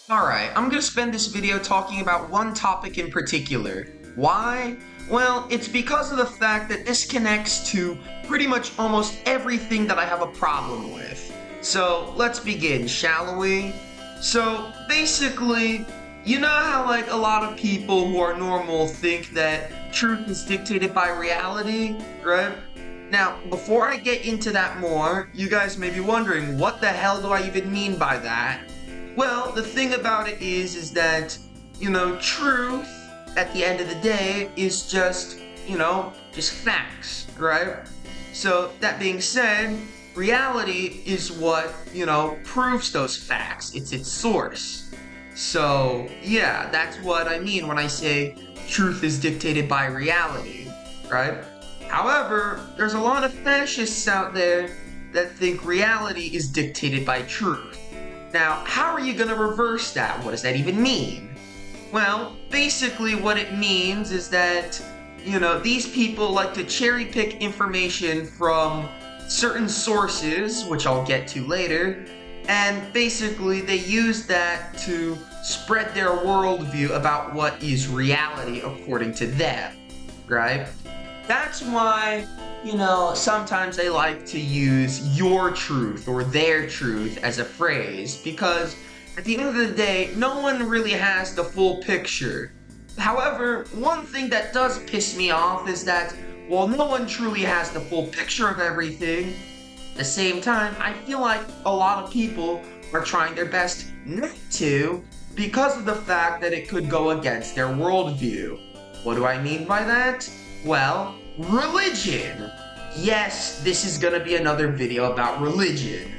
Alright, I'm gonna spend this video talking about one topic in particular. Why? Well, it's because of the fact that this connects to pretty much almost everything that I have a problem with. So, let's begin, shall we? So, basically, you know how a lot of people who are normal think that truth is dictated by reality, right? Now, before I get into that more, you guys may be wondering, what the hell do I even mean by that? Well, the thing about it is that, truth, at the end of the day, is just facts, right? So, that being said, reality is what, proves those facts. It's its source. So, yeah, that's what I mean when I say truth is dictated by reality, right? However, there's a lot of fascists out there that think reality is dictated by truth. Now, how are you going to reverse that? What does that even mean? Well, basically what it means is that, these people like to cherry pick information from certain sources, which I'll get to later, and basically they use that to spread their worldview about what is reality according to them, right? That's why, sometimes they like to use your truth or their truth as a phrase, because at the end of the day, no one really has the full picture. However, one thing that does piss me off is that while no one truly has the full picture of everything, at the same time, I feel like a lot of people are trying their best not to because of the fact that it could go against their worldview. What do I mean by that? Well, religion. Yes, this is gonna be another video about religion.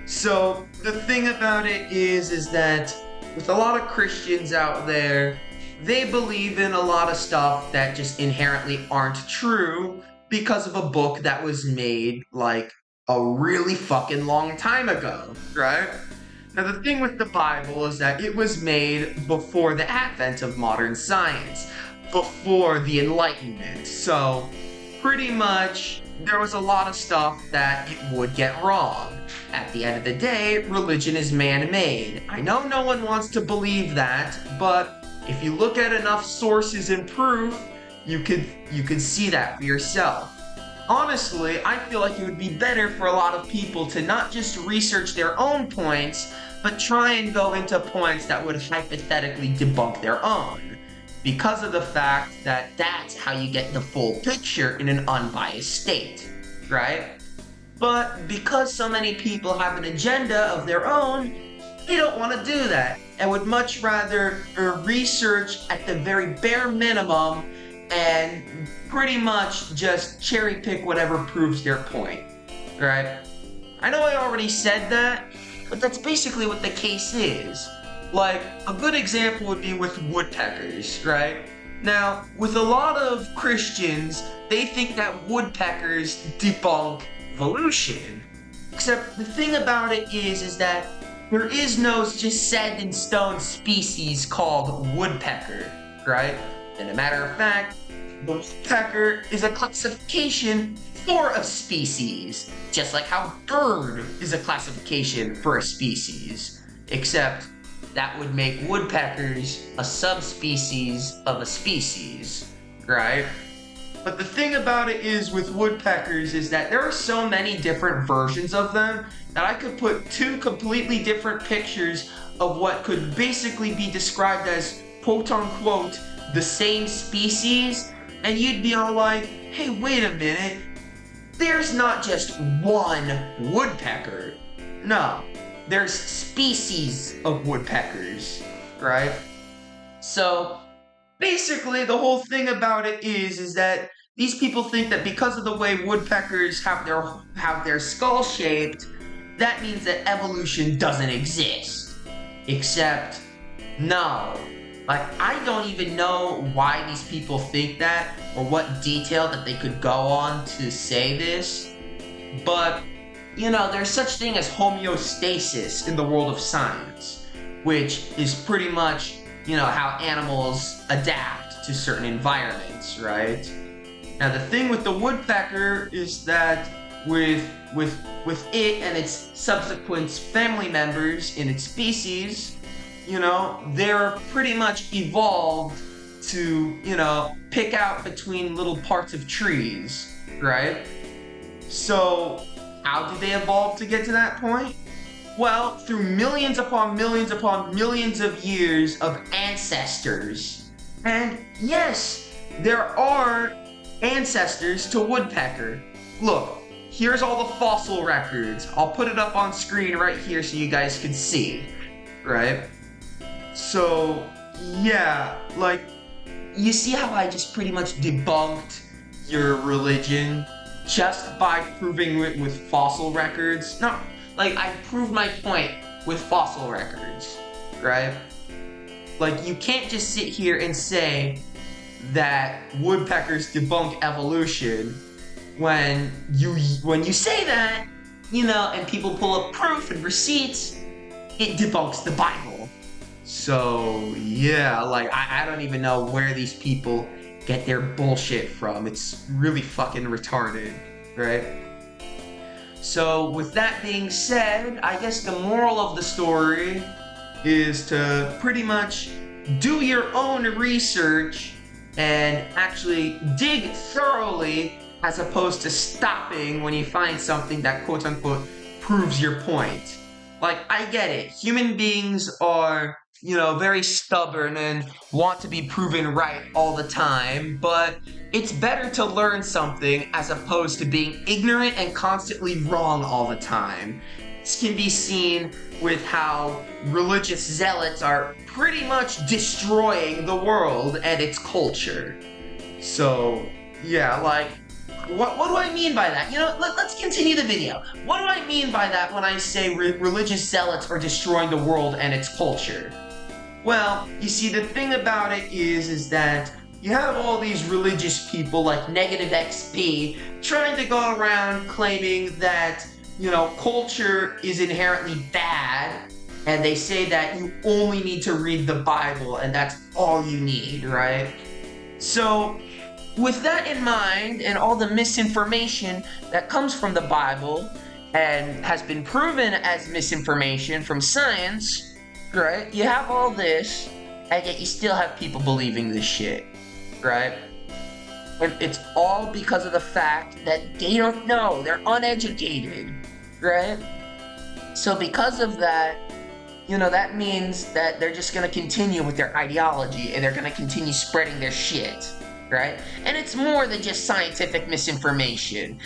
So, the thing about it is that with a lot of Christians out there, they believe in a lot of stuff that just inherently aren't true because of a book that was made a really fucking long time ago, right? Now, the thing with the Bible is that it was made before the advent of modern science, before the Enlightenment, so pretty much there was a lot of stuff that it would get wrong. At the end of the day, religion is man-made. I know no one wants to believe that, but if you look at enough sources and proof, you could see that for yourself. Honestly, I feel like it would be better for a lot of people to not just research their own points, but try and go into points that would hypothetically debunk their own, because of the fact that that's how you get the full picture in an unbiased state, right? But because so many people have an agenda of their own, they don't want to do that, and would much rather research at the very bare minimum and pretty much just cherry pick whatever proves their point, right? I know I already said that, but that's basically what the case is. A good example would be with woodpeckers, right? Now, with a lot of Christians, they think that woodpeckers debunk evolution. Except the thing about it is that there is no just set in stone species called woodpecker, right? And a matter of fact, the woodpecker is a classification for a species, just like how bird is a classification for a species, except that would make woodpeckers a subspecies of a species, right? But the thing about it is with woodpeckers is that there are so many different versions of them that I could put two completely different pictures of what could basically be described as quote-unquote the same species, and you'd be all like, hey, wait a minute, there's not just one woodpecker. No, there's species of woodpeckers, right? So, basically, the whole thing about it is that these people think that because of the way woodpeckers have their skull shaped, that means that evolution doesn't exist. Except, no. I don't even know why these people think that, or what detail that they could go on to say this, but, there's such thing as homeostasis in the world of science, which is pretty much, how animals adapt to certain environments, right? Now, the thing with the woodpecker is that with it and its subsequent family members in its species, they're pretty much evolved to, pick out between little parts of trees, right? So, how did they evolve to get to that point? Well, through millions upon millions upon millions of years of ancestors. And yes, there are ancestors to woodpecker. Look, here's all the fossil records. I'll put it up on screen right here so you guys can see, right? So, yeah, like, you see how I just pretty much debunked your religion just by proving it with fossil records? No, like, I proved my point with fossil records, right? Like, you can't just sit here and say that woodpeckers debunk evolution when you say that, and people pull up proof and receipts, it debunks the Bible. So, yeah, like, I don't even know where these people get their bullshit from. It's really fucking retarded, right? So, with that being said, I guess the moral of the story is to pretty much do your own research and actually dig thoroughly as opposed to stopping when you find something that quote-unquote proves your point. Like, I get it. Human beings are, very stubborn and want to be proven right all the time, but it's better to learn something as opposed to being ignorant and constantly wrong all the time. This can be seen with how religious zealots are pretty much destroying the world and its culture. So, yeah, like, what do I mean by that? Let's continue the video. What do I mean by that when I say religious zealots are destroying the world and its culture? Well, you see, the thing about it is that you have all these religious people like Negative XP trying to go around claiming that, culture is inherently bad, and they say that you only need to read the Bible and that's all you need, right? So, with that in mind, and all the misinformation that comes from the Bible and has been proven as misinformation from science, right? You have all this, and yet you still have people believing this shit, right? And it's all because of the fact that they don't know. They're uneducated, right? So because of that, that means that they're just going to continue with their ideology, and they're going to continue spreading their shit. Right? And it's more than just scientific misinformation.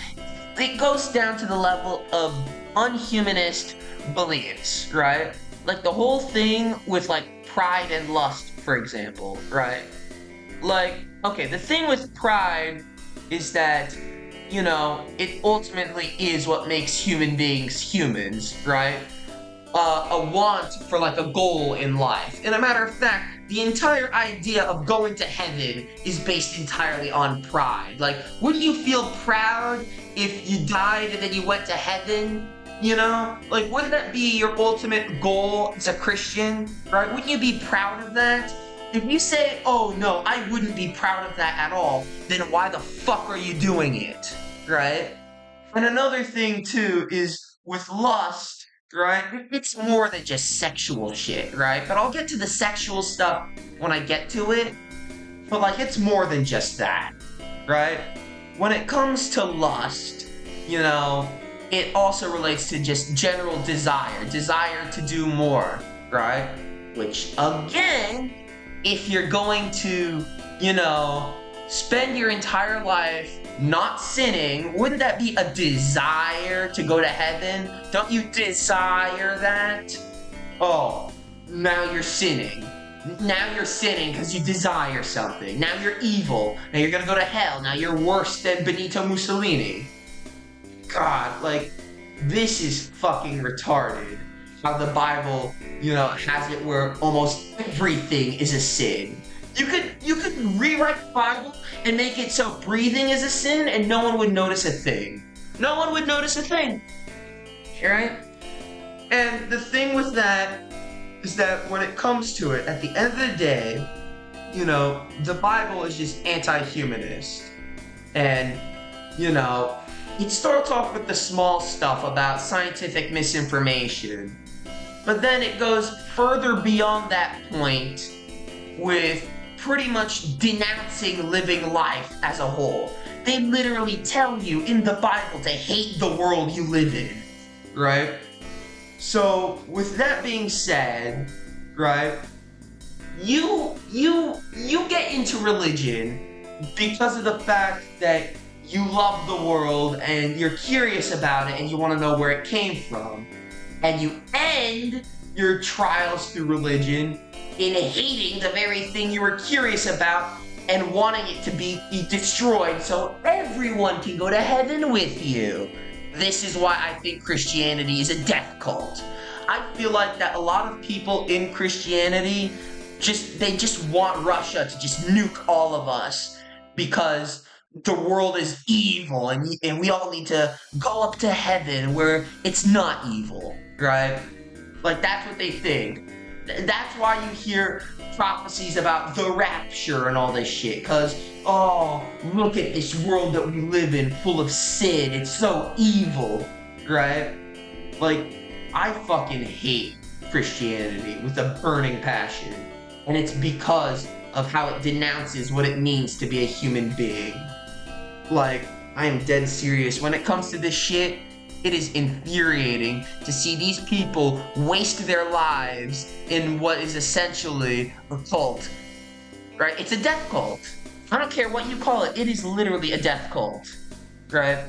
It goes down to the level of unhumanist beliefs, right? Like the whole thing with like pride and lust, for example, right? Like, okay, the thing with pride is that, it ultimately is what makes human beings humans, right? A want for like a goal in life. And a matter of fact, the entire idea of going to heaven is based entirely on pride. Like, wouldn't you feel proud if you died and then you went to heaven? Like, wouldn't that be your ultimate goal as a Christian, right? Wouldn't you be proud of that? If you say, oh no, I wouldn't be proud of that at all, then why the fuck are you doing it, right? And another thing too is with lust, right? It's more than just sexual shit, right? But I'll get to the sexual stuff when I get to it. But like, it's more than just that, right? When it comes to lust, it also relates to just general desire to do more, right? Which, again, if you're going to, spend your entire life not sinning, wouldn't that be a desire to go to heaven? Don't you desire that? Oh, now you're sinning. Now you're sinning because you desire something. Now you're evil. Now you're gonna go to hell. Now you're worse than Benito Mussolini. God, like, this is fucking retarded. How the Bible, has it where almost everything is a sin. You could rewrite the Bible and make it so breathing is a sin and no one would notice a thing. No one would notice a thing. Right? And the thing with that is that when it comes to it, at the end of the day, the Bible is just anti-humanist. And, it starts off with the small stuff about scientific misinformation. But then it goes further beyond that point with pretty much denouncing living life as a whole. They literally tell you in the Bible to hate the world you live in, right? So, with that being said, right, you get into religion because of the fact that you love the world and you're curious about it and you want to know where it came from. And you end your trials through religion in hating the very thing you were curious about and wanting it to be destroyed so everyone can go to heaven with you. This is why I think Christianity is a death cult. I feel like that a lot of people in Christianity just want Russia to just nuke all of us because the world is evil and we all need to go up to heaven where it's not evil, right? Like, that's what they think. That's why you hear prophecies about the rapture and all this shit, because, oh, look at this world that we live in full of sin, it's so evil, right? Like, I fucking hate Christianity with a burning passion, and it's because of how it denounces what it means to be a human being. Like, I am dead serious. When it comes to this shit, it is infuriating to see these people waste their lives in what is essentially a cult, right? It's a death cult. I don't care what you call it. It is literally a death cult, right?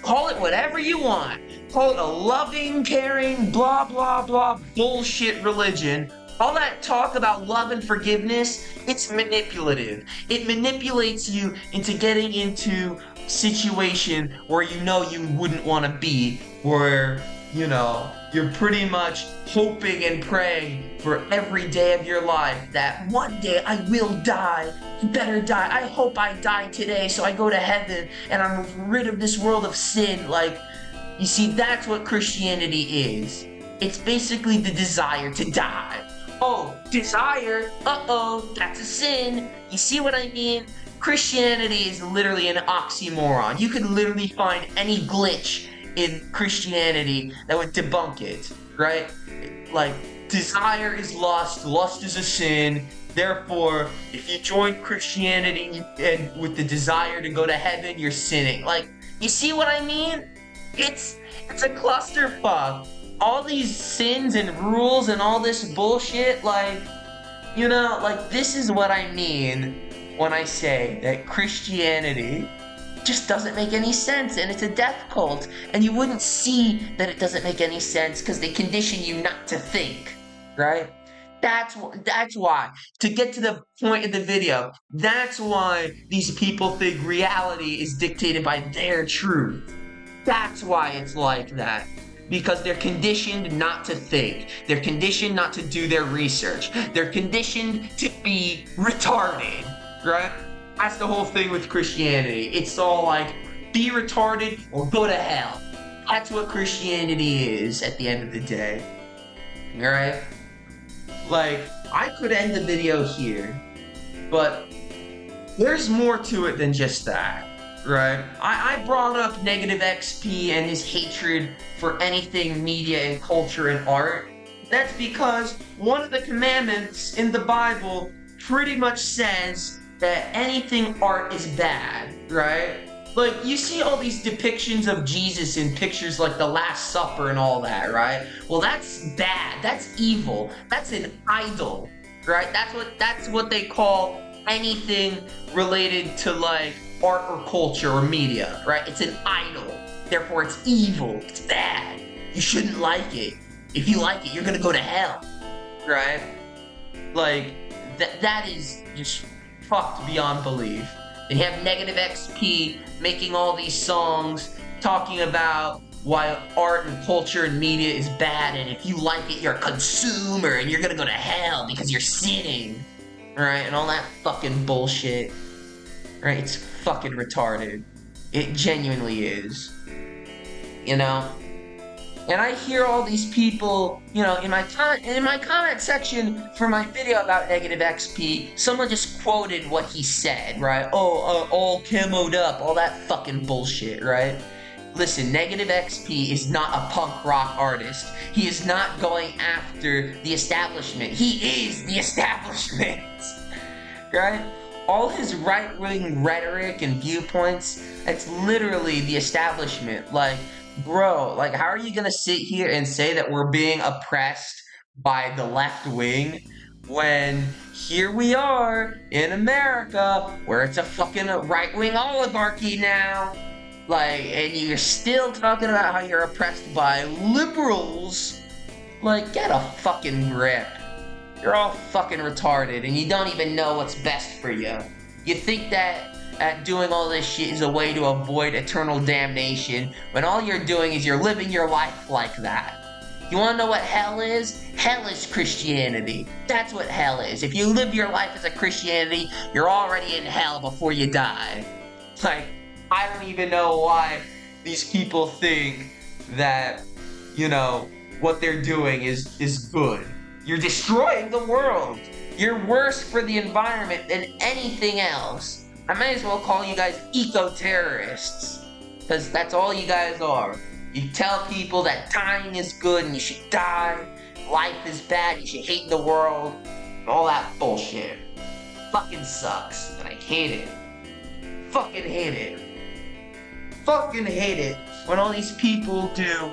Call it whatever you want. Call it a loving, caring, blah, blah, blah, bullshit religion. All that talk about love and forgiveness, it's manipulative. It manipulates you into getting into a situation where you know you wouldn't want to be, where, you know, you're pretty much hoping and praying for every day of your life that one day I will die. You better die. I hope I die today so I go to heaven and I'm rid of this world of sin. Like, you see, that's what Christianity is. It's basically the desire to die. Oh, desire? Uh-oh, that's a sin. You see what I mean? Christianity is literally an oxymoron. You could literally find any glitch in Christianity that would debunk it, right? Like, desire is lust is a sin. Therefore, if you join Christianity and with the desire to go to heaven, you're sinning. Like, you see what I mean? It's a clusterfuck. All these sins and rules and all this bullshit, like, you know, like, this is what I mean when I say that Christianity just doesn't make any sense and it's a death cult, and you wouldn't see that it doesn't make any sense because they condition you not to think, right? That's why, to get to the point of the video, that's why these people think reality is dictated by their truth. That's why it's like that. Because they're conditioned not to think. They're conditioned not to do their research. They're conditioned to be retarded, right? That's the whole thing with Christianity. It's all like, be retarded or go to hell. That's what Christianity is at the end of the day, alright? Like, I could end the video here, but there's more to it than just that. Right. I brought up Negative XP and his hatred for anything media and culture and art. That's because one of the commandments in the Bible pretty much says that anything art is bad, right? Like, you see all these depictions of Jesus in pictures like the Last Supper and all that, right? Well, that's bad. That's evil. That's an idol, right? That's what they call anything related to, like, art or culture or media, right? It's an idol. Therefore, it's evil. It's bad. You shouldn't like it. If you like it, you're gonna go to hell, right? Like, that is just fucked beyond belief. And you have Negative XP making all these songs talking about why art and culture and media is bad, and if you like it, you're a consumer and you're gonna go to hell because you're sinning, right? And all that fucking bullshit. Right, it's fucking retarded. It genuinely is. You know? And I hear all these people, you know, in my comment section for my video about Negative XP, someone just quoted what he said, right? Oh, all camoed up, all that fucking bullshit, right? listen, Negative XP is not a punk rock artist. He is not going after the establishment. He is the establishment, right? All his right-wing rhetoric and viewpoints, it's literally the establishment. Like, bro, like, how are you gonna sit here and say that we're being oppressed by the left wing when here we are in America where it's a fucking right-wing oligarchy now? Like, and you're still talking about how you're oppressed by liberals? Like, get a fucking grip. You're all fucking retarded, and you don't even know what's best for you. You think that doing all this shit is a way to avoid eternal damnation, when all you're doing is you're living your life like that. You wanna know what hell is? Hell is Christianity. That's what hell is. If you live your life as a Christianity, you're already in hell before you die. Like, I don't even know why these people think that, you know, what they're doing is good. You're destroying the world. You're worse for the environment than anything else. I might as well call you guys eco-terrorists, because that's all you guys are. You tell people that dying is good and you should die, life is bad, you should hate the world, all that bullshit. Fucking sucks, and I hate it. Fucking hate it. Fucking hate it when all these people do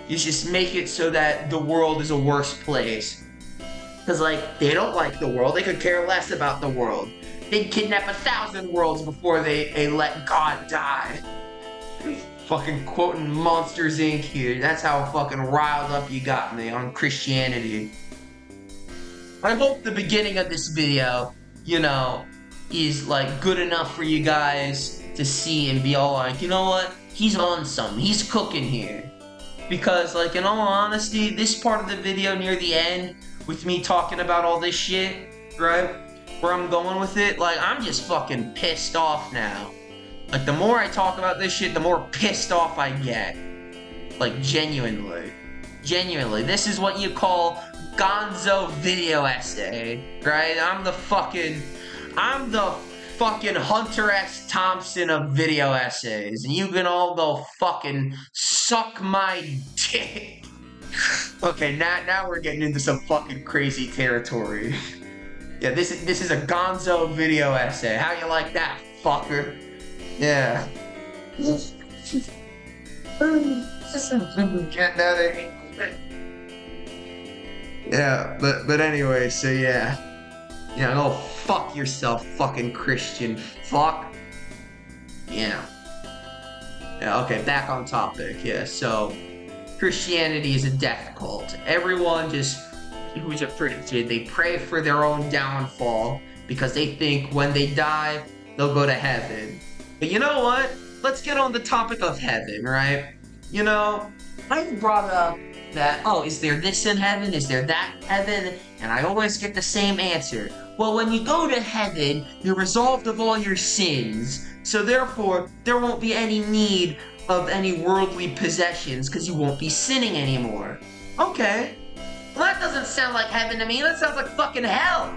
is just make it so that the world is a worse place. Because, like, they don't like the world. They could care less about the world. They'd kidnap 1,000 worlds before they let God die. Fucking quoting Monsters, Inc. here. That's how fucking riled up you got me on Christianity. I hope the beginning of this video, you know, is, like, good enough for you guys to see and be all like, you know what? He's on something. He's cooking here. Because, like, in all honesty, this part of the video near the end, with me talking about all this shit, right? Where I'm going with it, like, I'm just fucking pissed off now. Like, the more I talk about this shit, the more pissed off I get. Like, genuinely. Genuinely. This is what you call gonzo video essay, right? I'm the fucking Hunter S. Thompson of video essays. And you can all go fucking suck my dick. Okay, now we're getting into some fucking crazy territory. Yeah, this is a gonzo video essay. How you like that, fucker? Yeah. Yeah, but anyway, so yeah. Yeah, go fuck yourself, fucking Christian fuck. Yeah. Yeah, okay, back on topic. Yeah, so Christianity is a death cult. Everyone just who's afflicted, they pray for their own downfall because they think when they die, they'll go to heaven. But you know what? Let's get on the topic of heaven, right? You know, I brought up that, oh, is there this in heaven? Is there that in heaven? And I always get the same answer. Well, when you go to heaven, you're absolved of all your sins. So therefore, there won't be any need of any worldly possessions because you won't be sinning anymore. Okay. Well, that doesn't sound like heaven to me. That sounds like fucking hell.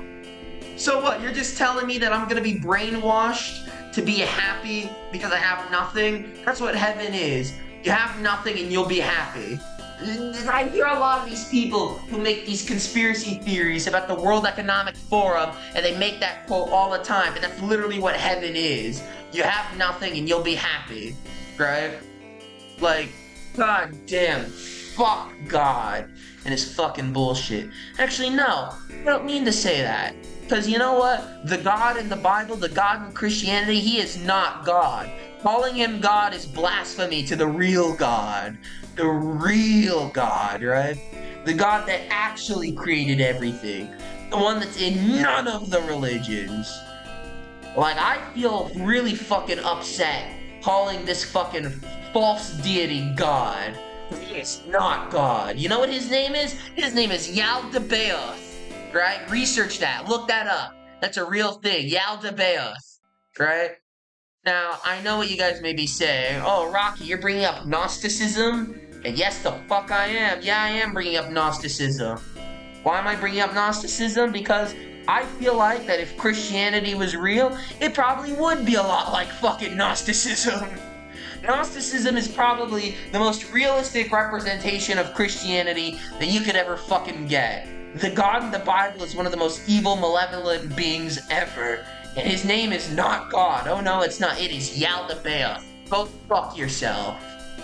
So what? You're just telling me that I'm gonna be brainwashed to be happy because I have nothing? That's what heaven is. You have nothing and you'll be happy. I hear a lot of these people who make these conspiracy theories about the World Economic Forum, and they make that quote all the time, but that's literally what heaven is. You have nothing and you'll be happy, right? Like, god damn, fuck God and his fucking bullshit. Actually, no, I don't mean to say that. Because you know what? The God in the Bible, the God in Christianity, he is not God. Calling him God is blasphemy to the real God. The real God, right? The God that actually created everything. The one that's in none of the religions. Like, I feel really fucking upset calling this fucking false deity God. He is not God. You know what his name is? His name is Yaldabaoth. Right? Research that. Look that up. That's a real thing. Yaldabaoth. Right? Now, I know what you guys may be saying. Oh, Rocky, you're bringing up Gnosticism? And yes, the fuck I am. Yeah, I am bringing up Gnosticism. Why am I bringing up Gnosticism? Because I feel like that if Christianity was real, it probably would be a lot like fucking Gnosticism. Gnosticism is probably the most realistic representation of Christianity that you could ever fucking get. The God in the Bible is one of the most evil, malevolent beings ever. And his name is not God. Oh no, it's not. It is Yaldabaoth. Go fuck yourself.